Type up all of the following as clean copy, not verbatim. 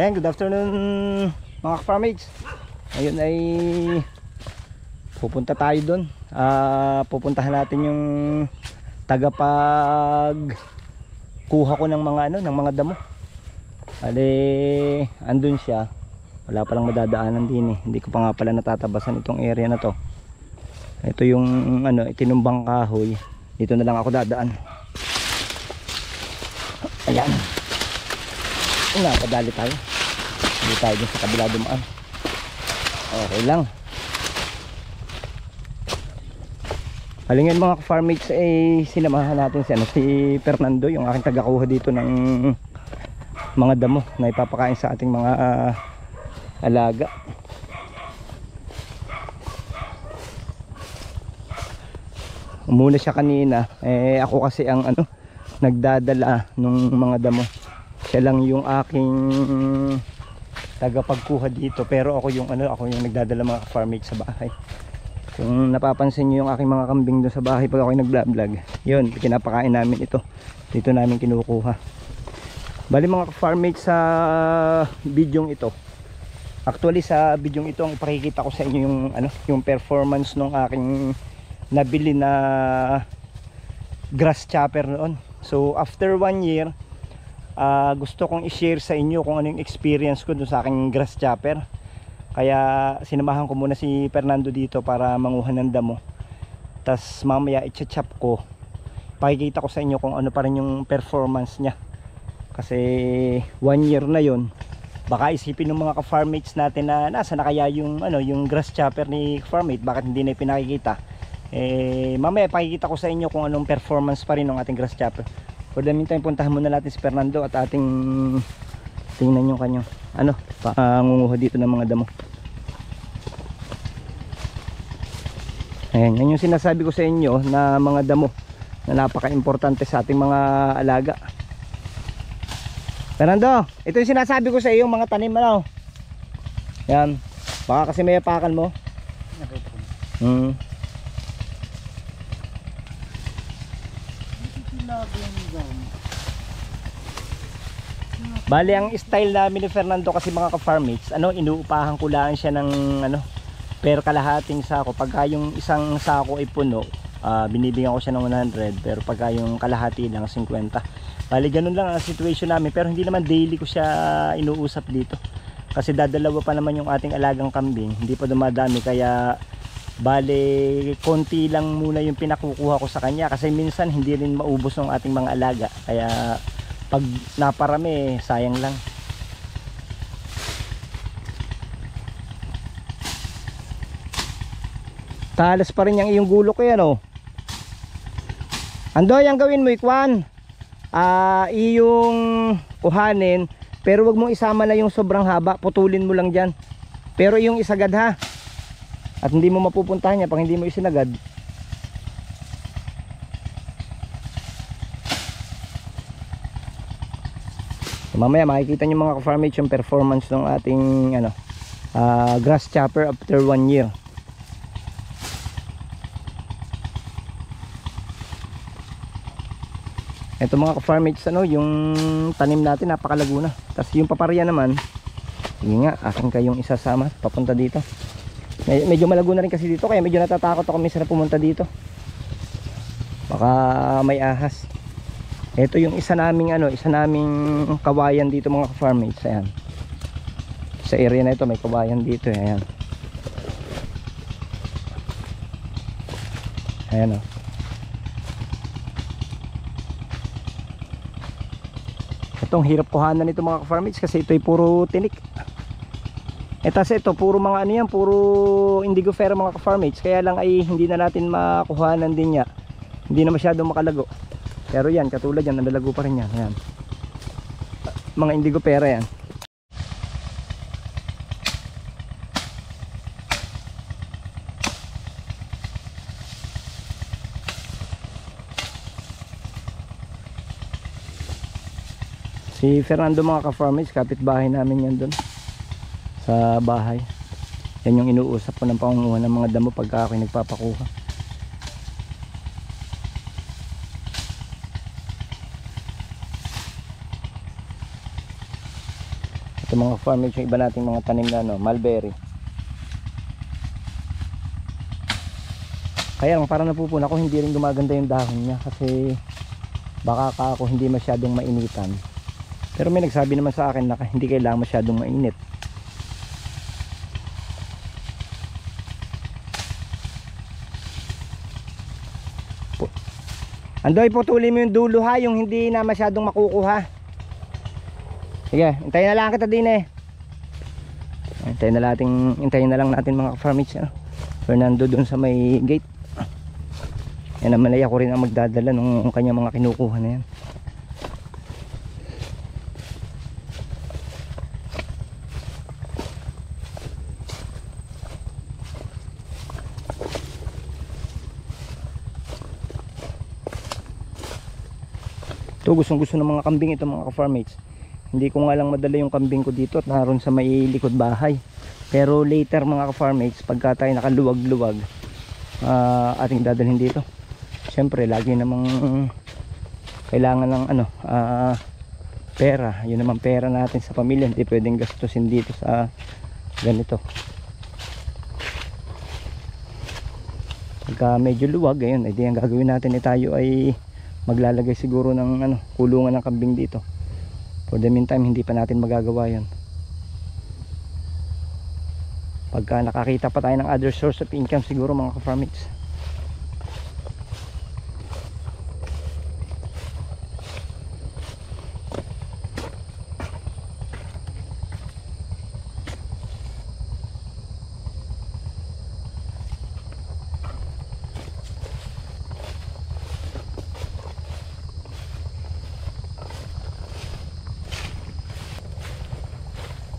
Ayan, good afternoon mga ka-farmates. Ngayon ay pupunta tayo doon. Pupuntahan natin yung tagapag kuha ko ng mga ng mga damo. Ali, andun siya. Wala pa lang madadaanan din eh. Hindi ko pa nga pala natatabasan itong area na to. Ito yung itinumbang kahoy. Dito na lang ako dadaan. Ayan. Napadali tayo. Hindi tayo dun sa kabila dumaan. Okay lang. Halingin mga farmates sinamahan natin si Fernando, yung aking tagakuha dito ng mga damo na ipapakain sa ating mga alaga. Umuna siya kanina. Ako kasi ang nagdadala ng mga damo. Siya lang yung aking tagapagkuha dito, pero ako yung nagdadala mga farmates sa bahay. Kung napapansin niyo yung aking mga kambing doon sa bahay pag ako nag-vlog, yun, pinapakain namin ito. Dito namin kinukuha. Bali mga farmates, sa bidyong ito, actually sa bidyong ito ang ipakikita ko sa inyo yung yung performance ng aking nabili na grass chopper noon. So after 1 year, gusto kong i-share sa inyo kung ano yung experience ko dun sa aking grass chopper. Kaya sinamahan ko muna si Fernando dito para manguha ng damo. Tas mamaya i-chop ko. Pakikita ko sa inyo kung ano pa rin yung performance niya. Kasi 1 year na yon. Baka isipin ng mga ka-farmates natin na nasa na kaya yung yung grass chopper ni farmate, bakit hindi na pinakikita. Mamaya pakikita ko sa inyo kung anong performance pa rin ng ating grass chopper. For the meantime, puntahan muna natin si Fernando at ating tingnan yung kanyang pangunguha dito ng mga damo. Ayan, yan yung sinasabi ko sa inyo na mga damo na napaka-importante sa ating mga alaga. Fernando, ito yung sinasabi ko sa iyo, mga tanim yan, baka kasi may apakan mo. Bali ang style namin ni Fernando kasi mga ka-farmates, inuupahan ko lang siya ng per kalahating sako. Pagka yung isang sako ay puno, binibigyan ko siya ng 100, pero pagka yung kalahati lang 50. Bali ganun lang ang situation namin, pero hindi naman daily ko siya inuusap dito. Kasi dadalawa pa naman yung ating alagang kambing, hindi pa dumadami, kaya bali konti lang muna yung pinakukuha ko sa kanya kasi minsan hindi rin maubos ng ating mga alaga. Kaya pag naparami, sayang lang. Talas pa rin yung iyong gulok Andoy, ang gawin mo ikwan, iyong kuhanin, pero wag mong isama na yung sobrang haba, putulin mo lang dyan. Pero yung isagad ha, at hindi mo mapupuntahan niya pag hindi mo isinagad. Mamaya makikita nyo mga ka-farmates yung performance ng ating grass chopper after 1 year. Ito mga ka-farmates, yung tanim natin napakalago na. Tapos yung paparya naman, sige nga, akin kayong isasama papunta dito. Medyo malago na rin kasi dito, kaya medyo natatakot ako minsan na pumunta dito. Baka may ahas. Ito yung isa naming kawayan dito mga ka-farmates. Ayan. Sa area na ito may kawayan dito. Ayan. Ayan Itong hirap kuhanan nito mga ka-farmates kasi ito ay puro tinik. Ito puro mga puro indigofera mga ka-farmates. Kaya lang ay hindi na natin makuhanan din niya. Hindi na masyadong makalago. Pero yan, katulad yan, nalalago pa rin yan. Ayan. Mga indigo pera yan. Si Fernando mga ka-farmates, kapitbahay namin yan doon sa bahay. Yan yung inuusap ko ng pangunguha ng mga damo pagka ako'y nagpapakuha. Ito Ito mga farmers, yung iba nating mga tanim na mulberry. Kaya lang parang napupuna ko, hindi rin gumaganda yung dahon niya kasi baka ako hindi masyadong mainitan. Pero may nagsabi naman sa akin na hindi kailangan masyadong mainit. Andoy, putulin mo yung dulo ha, yung hindi na masyadong makukuha. Sige, hintayin na lang kita din eh. Hintayin na lang natin mga farmers, Fernando dun sa may gate. Yan naman ay ako rin ang magdadala ng kanyang mga kinukuha na yan. Ito gustong gusto ng mga kambing ito mga ka-farmates. Hindi ko nga lang madala yung kambing ko dito at naroon sa may likod bahay. Pero later mga ka-farmates, pagka tayo nakaluwag-luwag, ating dadalhin dito. Siyempre lagi namang kailangan ng pera. Yun naman pera natin sa pamilya, hindi pwedeng gastusin dito sa ganito. Pagka medyo luwag, ayun, edi ang gagawin natin tayo ay maglalagay siguro ng kulungan ng kambing dito. For the meantime, hindi pa natin magagawa yun. Pagka nakakita pa tayo ng other source of income siguro mga ka-farmers.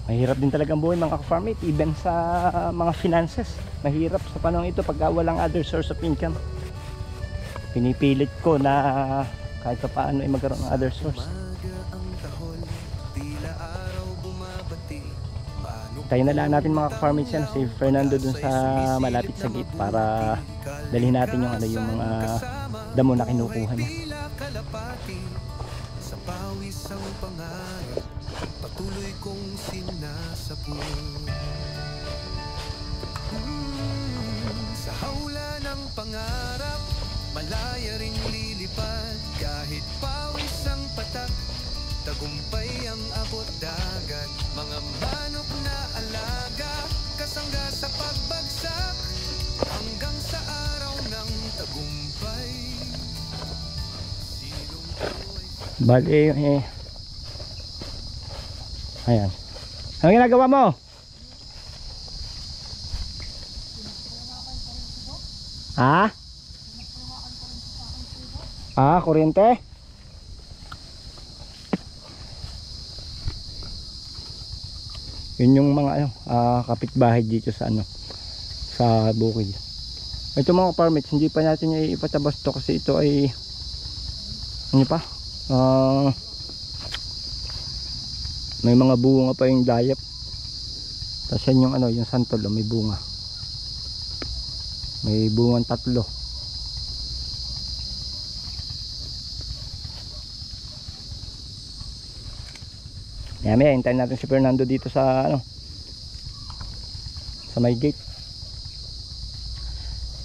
Mahirap din talagang buhay mga ka-farmate, even sa mga finances. Mahirap sa panahon ito pag walang other source of income. Pinipilit ko na kahit pa paano ay magkaroon ng other source. Tayo na lang natin mga ka-farmates yan, si Fernando dun sa malapit sa gate para dalhin natin yung mga damo na kinukuha niya. Sa pawis ang pangarap, patuloy kong sinasapul. Sa hawla ng pangarap, malaya ring lilipad. Kahit pawis ang patak, tagumpay ang abot dagat. Mga manok na alaga, kasangga sa pagbagsak, hanggang sa araw ng tagumpay. Bali ayan. Ano ginagawa mo? Ha? Kuryente? Yun yung mga kapitbahay dito sa sa bukid. Ito mga farmers, hindi pa natin ipatabas to kasi ito ay may mga bunga pa yung dayap. Tapos yan yung yung santol, may bunga. May bungang 3. Maya hintayin natin si Fernando dito sa sa may gate.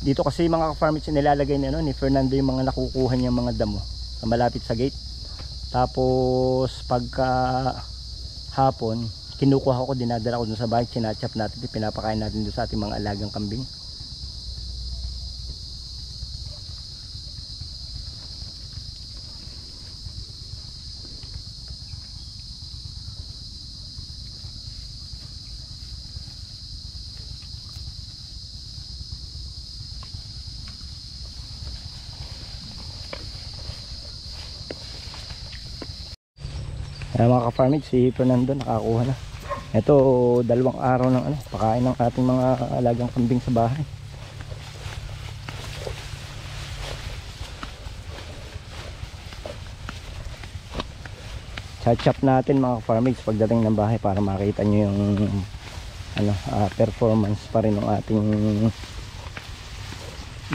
Dito kasi mga ka-farmers nilalagay ni Fernando yung mga nakukuha niyang mga damo sa malapit sa gate. Tapos pagka hapon, kinukuha ko, dinadala ko dun sa bahay, sinachap natin, pinapakain natin dun sa ating mga alagang kambing. Mga ka-farmers, si Fernando nakakuha na. Ito 2 araw ng pakain ng ating mga alagang kambing sa bahay. Chachap natin mga ka-farmers pagdating ng bahay para makita nyo yung performance pa rin ng ating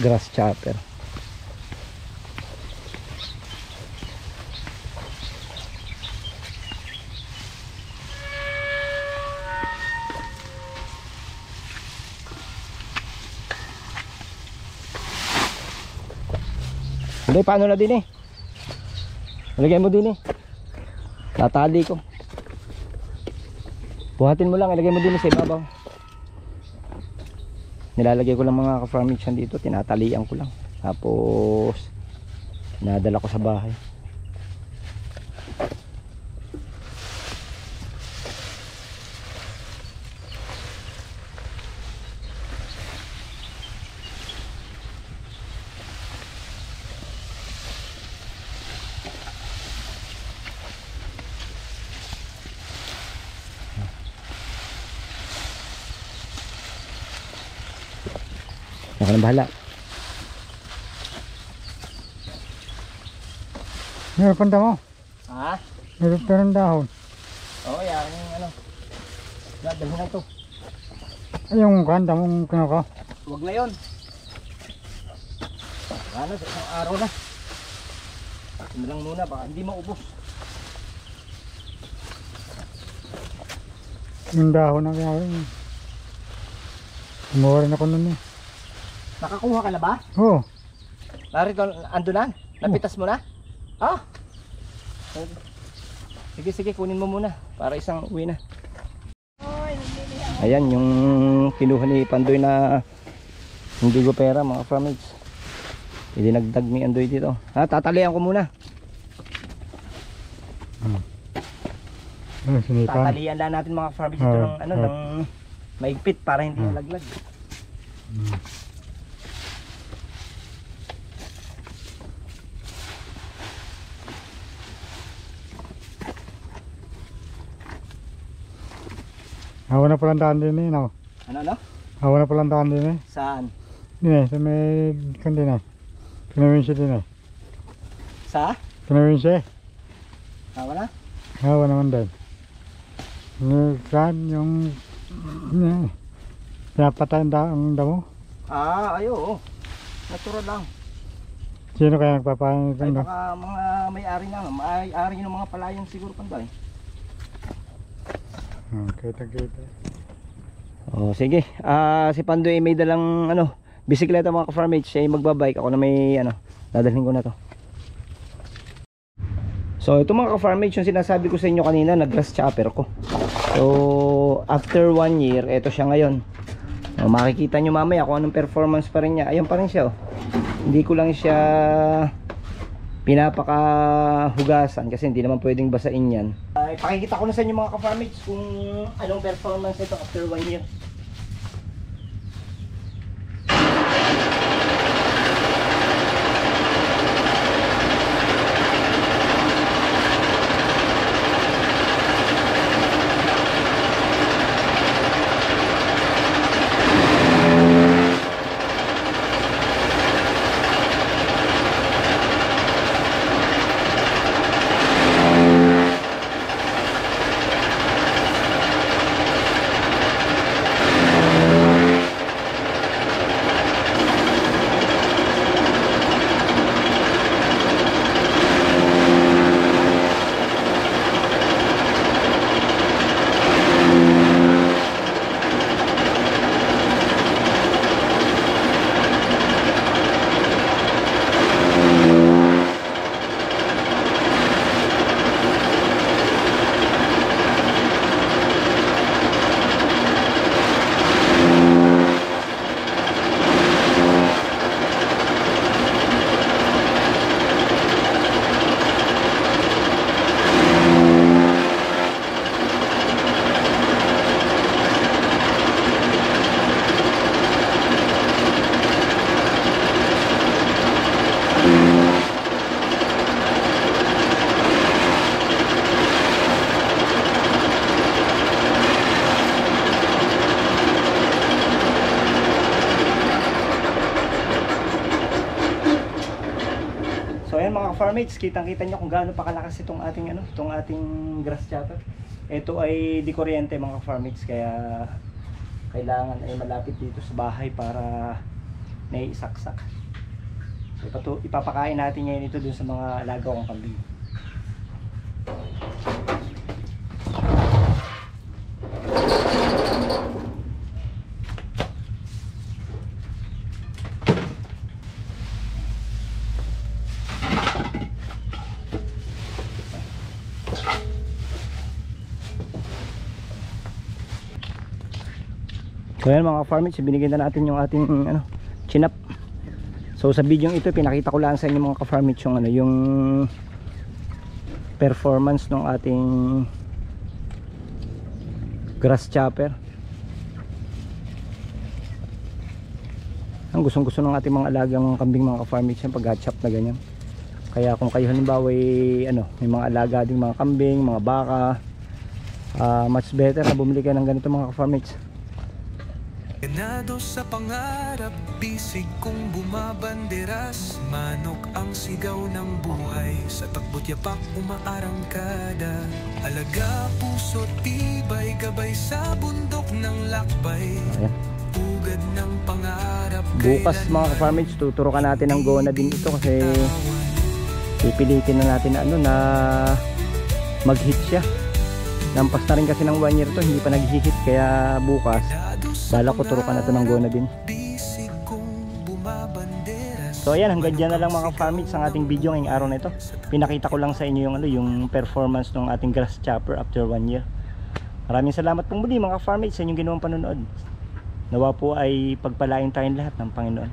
grass chopper. Hindi, paano na din eh. Ilagay mo din eh. Tatali ko. Buhatin mo lang, ilagay mo din sa ibabaw. Nilalagay ko lang mga ka-farming yan dito, tinatalian ko lang. Tapos nadala ko sa bahay. Ako nang bahala. Meron panda mo? Ha? Meron perang dahon. Oo, yan yung ano. Dalhin na ito. Ay, yung kanda mong kinuha. Huwag na yun. Ano, sa isang araw na. Ito lang muna, baka hindi maubos. Yung dahon na kaya. Kumuha rin ako nun eh. Nakakuha ka na ba? Oo. Narito, ando na? Napitas mo na? Ah! Sige, sige, kunin mo muna para isang uwi na. Ayan, yung kinuha ni Pandoy na hindi ko pera mga farmers. Idinagdag ni Andoy dito. Ha, tatalian ko muna. Sinipan. Tatalian lang natin mga farmers dito ng, ano, ng maigpit para hindi malaglag. Hawa na palang daan din eh, no? Ano, no? Hawa na palang daan din eh. Saan? Din eh, sa may kandina. Pinawinsi din eh. Sa? Pinawinsi. Wala? Hawa naman din. Yung kan, yung pinapatay ang damo. Ah, ayo. Natural lang. Sino kaya nagpapain ito? Ay, baka mga may-ari na. May-ari ng mga palayang siguro Pandoy. Kita. Oh, sige. Si Pandoy may dalang ano, bisikleta mga ka-farmage. Siya ay magbabike. Ako na may ano, dadalhin ko na to. So, ito mga ka-farmage yung sinasabi ko sa inyo kanina, nag-grass chopper ko. So, after 1 year, ito siya ngayon. Makikita nyo mamaya kung anong performance pa rin niya. Ayun pa rin siya. Hindi ko lang siya pinapakahugasan kasi hindi naman pwedeng basain yan. Ipakikita ko na sa inyo mga ka-farmage kung anong performance ito after 1 year. Farmates, kitang-kita nyo kung gaano pa kalakas itong ating ano, itong ating grass chopper. Ito ay di kuryente mga farmates, kaya kailangan ay malapit dito sa bahay para naiisaksak. So ipapakain natin ngayon ito dun sa mga alaga kong kambing. So yan mga farmers, binigyan na natin yung ating chinap. So sa video ito pinakita ko lang sa inyo mga ka-farmers yung yung performance ng ating grass chopper. Ang gustong-gusto ng ating mga alagang kambing mga ka-farmers yung pag-chop na ganyan. Kaya kung kayo halimbawa may mga alaga ding mga kambing, mga baka, much better na bumili kayo ng ganito mga ka-farmers. Ganado sa pangarap, bisig kong bumabanderas, manok ang sigaw ng buhay, sa takbo't yapak umaarangkada. Alaga, puso, tibay, gabay sa bundok ng lakbay. Ayan. Ugad ng pangarap. Bukas mga ka-farmers tuturukan natin ng gona din ito kasi pipilitin na natin na mag-hit siya. Lampas na rin kasi ng 1 year to, hindi pa nag-hit, kaya bukas bala ko turukan na ito ng gona din. So ayan, hanggang dyan na lang mga farmers ang ating video ngayong araw na ito. Pinakita ko lang sa inyo yung performance ng ating grass chopper after 1 year. Maraming salamat pong muli mga farmers sa inyong ginawang panonood. Nawa po ay pagpalain tayong lahat ng Panginoon.